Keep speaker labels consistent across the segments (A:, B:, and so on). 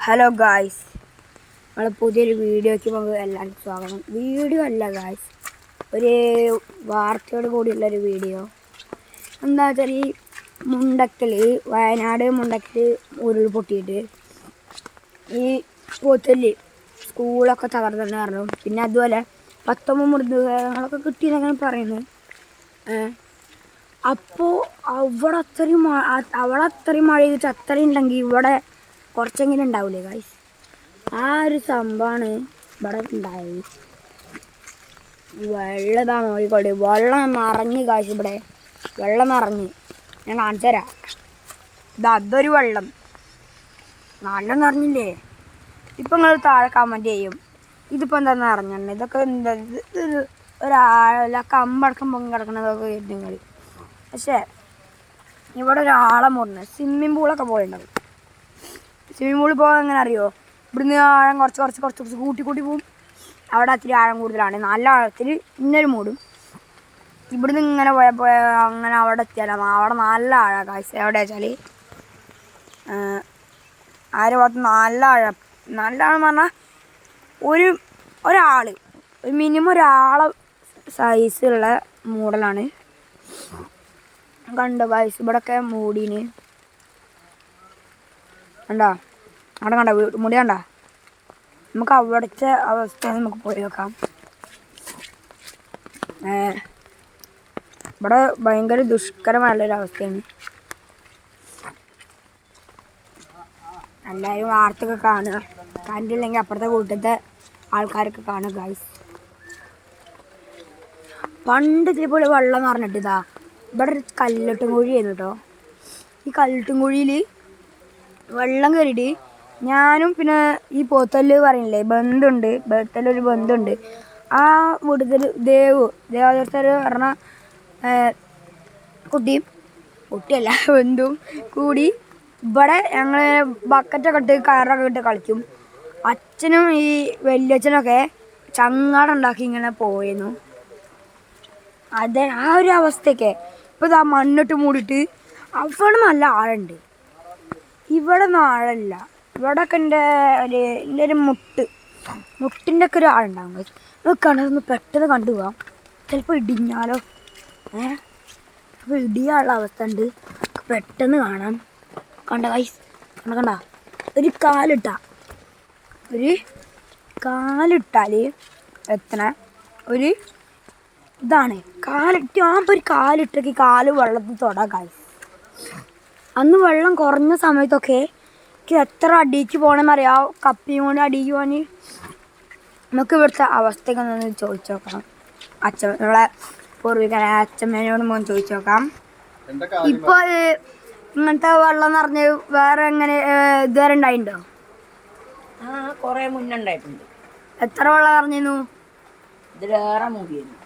A: Hello guys, നമ്മളെ പുതിയൊരു വീഡിയോയ്ക്ക് നമുക്ക് എല്ലാവർക്കും സ്വാഗതം. വീഡിയോ അല്ല ഗായ്സ്, ഒരു വാർത്തയോട് കൂടിയുള്ളൊരു വീഡിയോ. എന്താ വെച്ചാൽ ഈ വയനാട് മുണ്ടക്കൽ ഉരുൾപൊട്ടിയിട്ട് ഈ പോത്തല് സ്കൂളൊക്കെ തകർന്നെന്ന് പറഞ്ഞു. പിന്നെ അതുപോലെ 19 മൃതദേഹങ്ങളൊക്കെ കിട്ടിയെന്നങ്ങനെ പറയുന്നത്. അപ്പോൾ അവിടെ അത്രയും മഴ ചെയ്തിട്ട് അത്രയും ഉണ്ടെങ്കിൽ ഇവിടെ കുറച്ചെങ്കിലും ഉണ്ടാവില്ലേ ഗായ്സ്? ആ ഒരു സംഭവമാണ് ഇവിടെ ഉണ്ടായത്. വെള്ളതാണ് നോക്കിക്കോട്ടെ, വെള്ളം നിറഞ്ഞ് ഗായ്സ്. ഇവിടെ വെള്ളം നിറഞ്ഞ് ഞാൻ കാണിച്ചു തരാം. അതൊരു വെള്ളം നല്ല നിറഞ്ഞില്ലേ? ഇപ്പം നിങ്ങൾ താഴെ കമൻറ്റ് ചെയ്യും ഇതിപ്പോൾ എന്താണെന്ന് അറിഞ്ഞിട്ടുണ്ട്, ഇതൊക്കെ എന്താ ഒരാളല്ല കമ്പടക്കം പൊങ്ങി കിടക്കണതൊക്കെ നിങ്ങൾ. പക്ഷേ ഇവിടെ ഒരാളെ മുറിഞ്ഞ് സ്വിമ്മിങ് പൂളൊക്കെ പോയിട്ടുണ്ടാവും. സ്വിമ്മിങ് പൂളിൽ പോകാൻ എങ്ങനെ അറിയോ? ഇവിടുന്ന് ആഴം കുറച്ച് കൂട്ടി പോവും. അവിടെ അത്തിരി ആഴം കൂടുതലാണ്. നല്ല ആഴത്തിൽ ഇന്നൊരു മൂടും. ഇവിടുന്ന് ഇങ്ങനെ പോയ അങ്ങനെ അവിടെ എത്തിയാലാണ് അവിടെ നല്ല ആഴം കാഴ്ച. എവിടെ വെച്ചാൽ ആര് ഭാഗത്ത് നല്ല ആഴം പറഞ്ഞാൽ ഒരാൾ മിനിമം ഒരാളെ സൈസുള്ള മൂടലാണ്. കണ്ടോ ഗൈസ്, ഇവിടെയൊക്കെ മൂടീന് കണ്ടോ? അവിടെ കണ്ടോ മുടി കണ്ടോ? നമുക്ക് അവിടുത്തെ അവസ്ഥ നമുക്ക് പോയി നോക്കാം. ഇവിടെ ഭയങ്കര ദുഷ്കരമായുള്ളൊരവസ്ഥയാണ്. എല്ലാവരും വാർത്തയൊക്കെ കാണുക. കണ്ടില്ലെങ്കിൽ അപ്പുറത്തെ കൂട്ടത്തെ ആൾക്കാരൊക്കെ കാണുക ഗൈസ്. പണ്ട് ഇതേപോലെ വെള്ളം നിറഞ്ഞിട്ട് ഇവിടെ ഒരു കല്ലിട്ടും കുഴിയായിരുന്നു കേട്ടോ. ഈ കല്ലിട്ടും കുഴിയിൽ വെള്ളം കയറിയിട്ട് ഞാനും പിന്നെ ഈ പോത്തല് പറയുന്നില്ലേ ബന്ധുണ്ട്, ബേത്തലൊരു ബന്ധുണ്ട്. ആ വീട്ടിൽ ദേവദർശർ പറഞ്ഞ കുട്ടിയല്ല ബന്ധുവും കൂടി ഇവിടെ ഞങ്ങൾ ബക്കറ്റൊക്കെ ഇട്ട് കയറൊക്കെ ഇട്ട് കളിക്കും. അച്ഛനും ഈ വലിയച്ഛനൊക്കെ ചങ്ങാടുണ്ടാക്കി ഇങ്ങനെ പോയിരുന്നു. അതെ, ആ ഒരു അവസ്ഥയൊക്കെ. ഇപ്പോൾ മണ്ണിട്ട് മൂടിയിട്ട് അവിടെ നല്ല ആഴുണ്ട്. ഇവിടെ ഒന്നും ആഴമില്ല. ഇവിടെയൊക്കെ എൻ്റെ ഒരു മുട്ടിൻ്റെ ഒക്കെ ഒരു ആളുണ്ടാകും. കിണറൊന്ന് പെട്ടെന്ന് കണ്ടുപോകാം. ചിലപ്പോൾ ഇടിഞ്ഞാലോ. അപ്പോൾ ഇടിയാനുള്ള അവസ്ഥ ഉണ്ട്. പെട്ടെന്ന് കാണാം. കണ്ട ഗൈസ്, കണ്ട ഒരു കാലിട്ടാൽ എത്തണ ഒരു ഇതാണ്. ആകുമ്പോൾ ഒരു കാലിട്ടേക്ക് കാല് വെള്ളത്തിൽ തൊടാം ഗൈസ്. അന്ന് വെള്ളം കുറഞ്ഞ സമയത്തൊക്കെ എനിക്ക് എത്ര അടിക്ക് പോകണമെന്നറിയാം. കപ്പിയും കൊണ്ട് അടിക്ക് പോകാൻ. നമുക്ക് ഇവിടുത്തെ അവസ്ഥയൊക്കെ ഒന്ന് ചോദിച്ചു നോക്കാം. നമ്മളെ അച്ഛമ്മേനോട് മോൻ ചോദിച്ചു നോക്കാം. ഇപ്പോൾ ഇങ്ങനത്തെ വെള്ളം നിറഞ്ഞ് വേറെ എങ്ങനെ ഇതുവരെ ഉണ്ടായിട്ടുണ്ടോ?
B: കുറേ മുന്നുണ്ടായിട്ടുണ്ട്.
A: എത്ര വെള്ളം നിറഞ്ഞിരുന്നു?
B: ഇതിലേറെ മൂടിയിരുന്നു.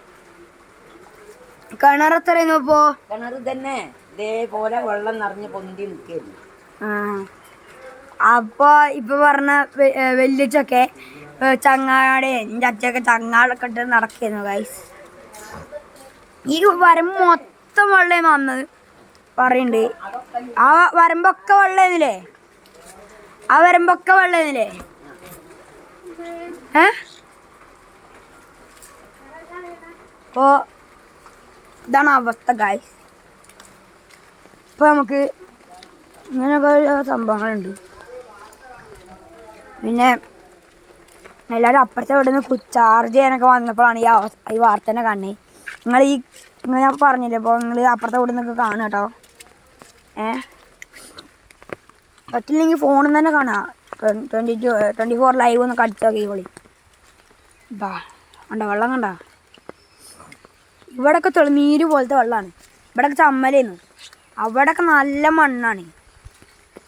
A: കിണർ എത്രയായിരുന്നു? ഇപ്പോൾ
B: കിണർ തന്നെ ഇതേപോലെ വെള്ളം നിറഞ്ഞ് പൊന്തി നിൽക്കായിരുന്നു.
A: അപ്പോൾ ഇപ്പോൾ പറഞ്ഞ വലിയച്ചൊക്കെ ചങ്ങാടെ എൻ്റെ അച്ഛയൊക്കെ ചങ്ങാടൊക്കെ ഇട്ട് നടക്കുന്നു ഗൈസ്. ഈ വരമ്പ് മൊത്തം വെള്ളം വന്നത് പറയുന്നുണ്ട്. ആ വരമ്പൊക്കെ വെള്ളമായിരുന്നില്ലേ? അപ്പോൾ ഇതാണ് അവസ്ഥ ഗൈസ്. ഇപ്പോൾ നമുക്ക് ഇങ്ങനെയൊക്കെ സംഭവങ്ങളുണ്ട്. പിന്നെ എല്ലാവരും അപ്പുറത്തെ ഇവിടെ നിന്ന് ചാർജ് ചെയ്യാനൊക്കെ വന്നപ്പോഴാണ് ഈ വാർത്തനെ കാണുന്നത്. നിങ്ങൾ ഞാൻ പറഞ്ഞില്ലേ, അപ്പോൾ നിങ്ങൾ അപ്പുറത്തെ ഇവിടെ നിന്നൊക്കെ കാണുക കേട്ടോ. പറ്റില്ലെങ്കിൽ ഫോണിൽ നിന്ന് തന്നെ കാണാം. 24 ലൈവ് ഒന്ന് കടിച്ചു നോക്കിക്കോളി. കണ്ടോ വെള്ളം കണ്ടോ? ഇവിടെയൊക്കെ തെളിനീര് പോലത്തെ വെള്ളമാണ്. ഇവിടെയൊക്കെ ചമ്മലായിരുന്നു. അവിടെയൊക്കെ നല്ല മണ്ണാണ്.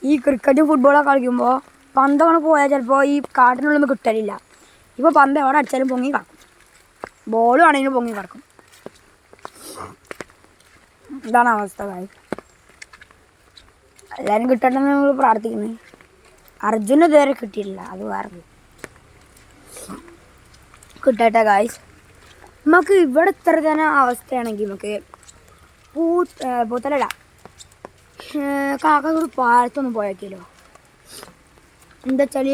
A: ഈ ക്രിക്കറ്റും ഫുട്ബോളൊക്കെ കളിക്കുമ്പോൾ പന്തങ്ങനെ പോയാൽ ചിലപ്പോൾ ഈ കാട്ടിനുള്ളിൽ കിട്ടലില്ല. ഇപ്പോൾ പന്ത് എവിടെ അടിച്ചാലും പൊങ്ങി കിടക്കും. ബോളും ആണെങ്കിലും പൊങ്ങി കിടക്കും. ഇതാണ് അവസ്ഥ കാര്യം. എല്ലാവരും കിട്ടണമെന്ന് നമ്മൾ പ്രാർത്ഥിക്കുന്നത്. അർജുന ഇതുവരെ കിട്ടിയിട്ടില്ല, അത് വേറെ കിട്ടട്ടെ ഗായ്സ്. നമുക്ക് ഇവിടെ ഇത്ര തന്നെ അവസ്ഥയാണെങ്കിൽ നമുക്ക് പൂത്തലല്ല കാക്കകൂടി പാലത്തൊന്നും പോയേക്കല്ലോ. എന്താ വെച്ചാൽ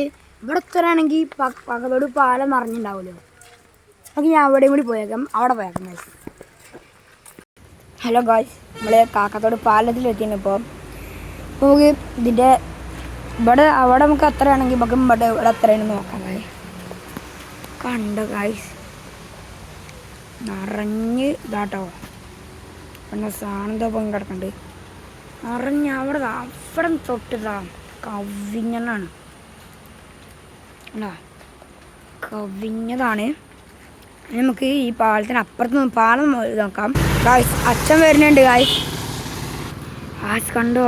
A: ഇവിടെ എത്രയാണെങ്കിൽ പകലോട് പാലം നിറഞ്ഞിട്ടുണ്ടാവുമല്ലോ. അപ്പം ഞാൻ അവിടെയും കൂടി പോയേക്കാം, അവിടെ പോയേക്കാം ഗായ്സ്. ഹലോ ഗായ്സ്, നമ്മൾ കാക്കത്തോട് പാലത്തിലെത്തിയാണ് ഇപ്പോൾ. നമുക്ക് ഇതിൻ്റെ ഇവിടെ അവിടെ നമുക്ക് എത്രയാണെങ്കിൽ നമുക്ക് ഇവിടെ എത്രയാണ് നോക്കാം ഗായ്സ്. കണ്ടോ ഗായ്സ്, നിറഞ്ഞ് ഇതാട്ടോ. പിന്നെ സാധനം പോയി കിടക്കുന്നുണ്ട് നിറഞ്ഞ് അവിടെ തൊട്ടിതാ കവിഞ്ഞാണ് അല്ല കവിഞ്ഞതാണ്. നമുക്ക് ഈ പാലത്തിന് അപ്പുറത്ത് പാലം നോക്കാം ഗായ്സ്. അച്ഛൻ വരുന്നുണ്ട് ഗായ്സ്. ഗായ്സ് കണ്ടോ,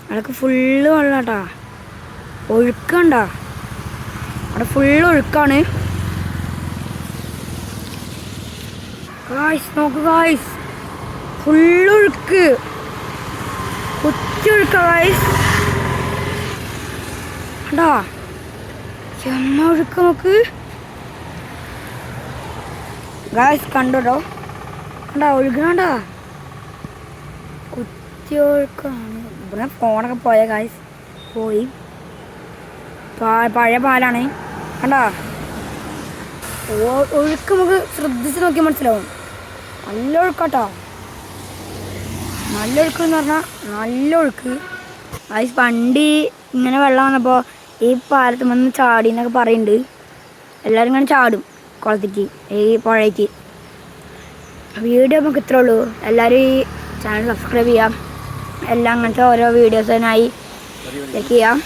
A: അതൊക്കെ ഫുള്ള് വെള്ളം കേട്ടോ, ഒഴുക്കണ്ടോ അവിടെ ഫുള്ള് ഒഴുക്കാണ് ഗായ്സ്. നോക്ക് ഗായ്സ്, ഫുള്ളൊഴുക്ക്, കുത്തിയൊഴുക്ക ഗായ്സ്. കണ്ടാ ചെമ്മ ഒഴുക്ക നോക്ക് ഗായ്സ്. കണ്ടോട്ടോ, കണ്ടാ ഒഴുകണണ്ടാ, കുത്തിയൊഴുക്കാണ്. ഇവിടെ ഫോണൊക്കെ പോയ ഗായ്സ്, പോയി. പഴയ പാലാണ് കണ്ടാ. ഒഴുക്ക് നമുക്ക് ശ്രദ്ധിച്ച് നോക്കിയാൽ മനസ്സിലാവും. നല്ല ഒഴുക്കാട്ടോ, നല്ല ഒഴുക്ക് എന്ന് പറഞ്ഞാൽ നല്ല ഒഴുക്ക്. ഗായ്സ് വണ്ടി ഇങ്ങനെ വെള്ളം വന്നപ്പോൾ ഈ പാലത്ത് വന്ന് ചാടി എന്നൊക്കെ പറയുന്നുണ്ട്. എല്ലാവരും ഇങ്ങനെ ചാടും കുളത്തേക്ക്, ഈ പുഴയ്ക്ക്. വീഡിയോ നമുക്ക് ഇത്രേ ഉള്ളൂ. എല്ലാവരും ഈ ചാനൽ സബ്സ്ക്രൈബ് ചെയ്യാം. എല്ലാം അങ്ങനത്തെ ഓരോ വീഡിയോസിനായി ചെക്ക് ചെയ്യാം.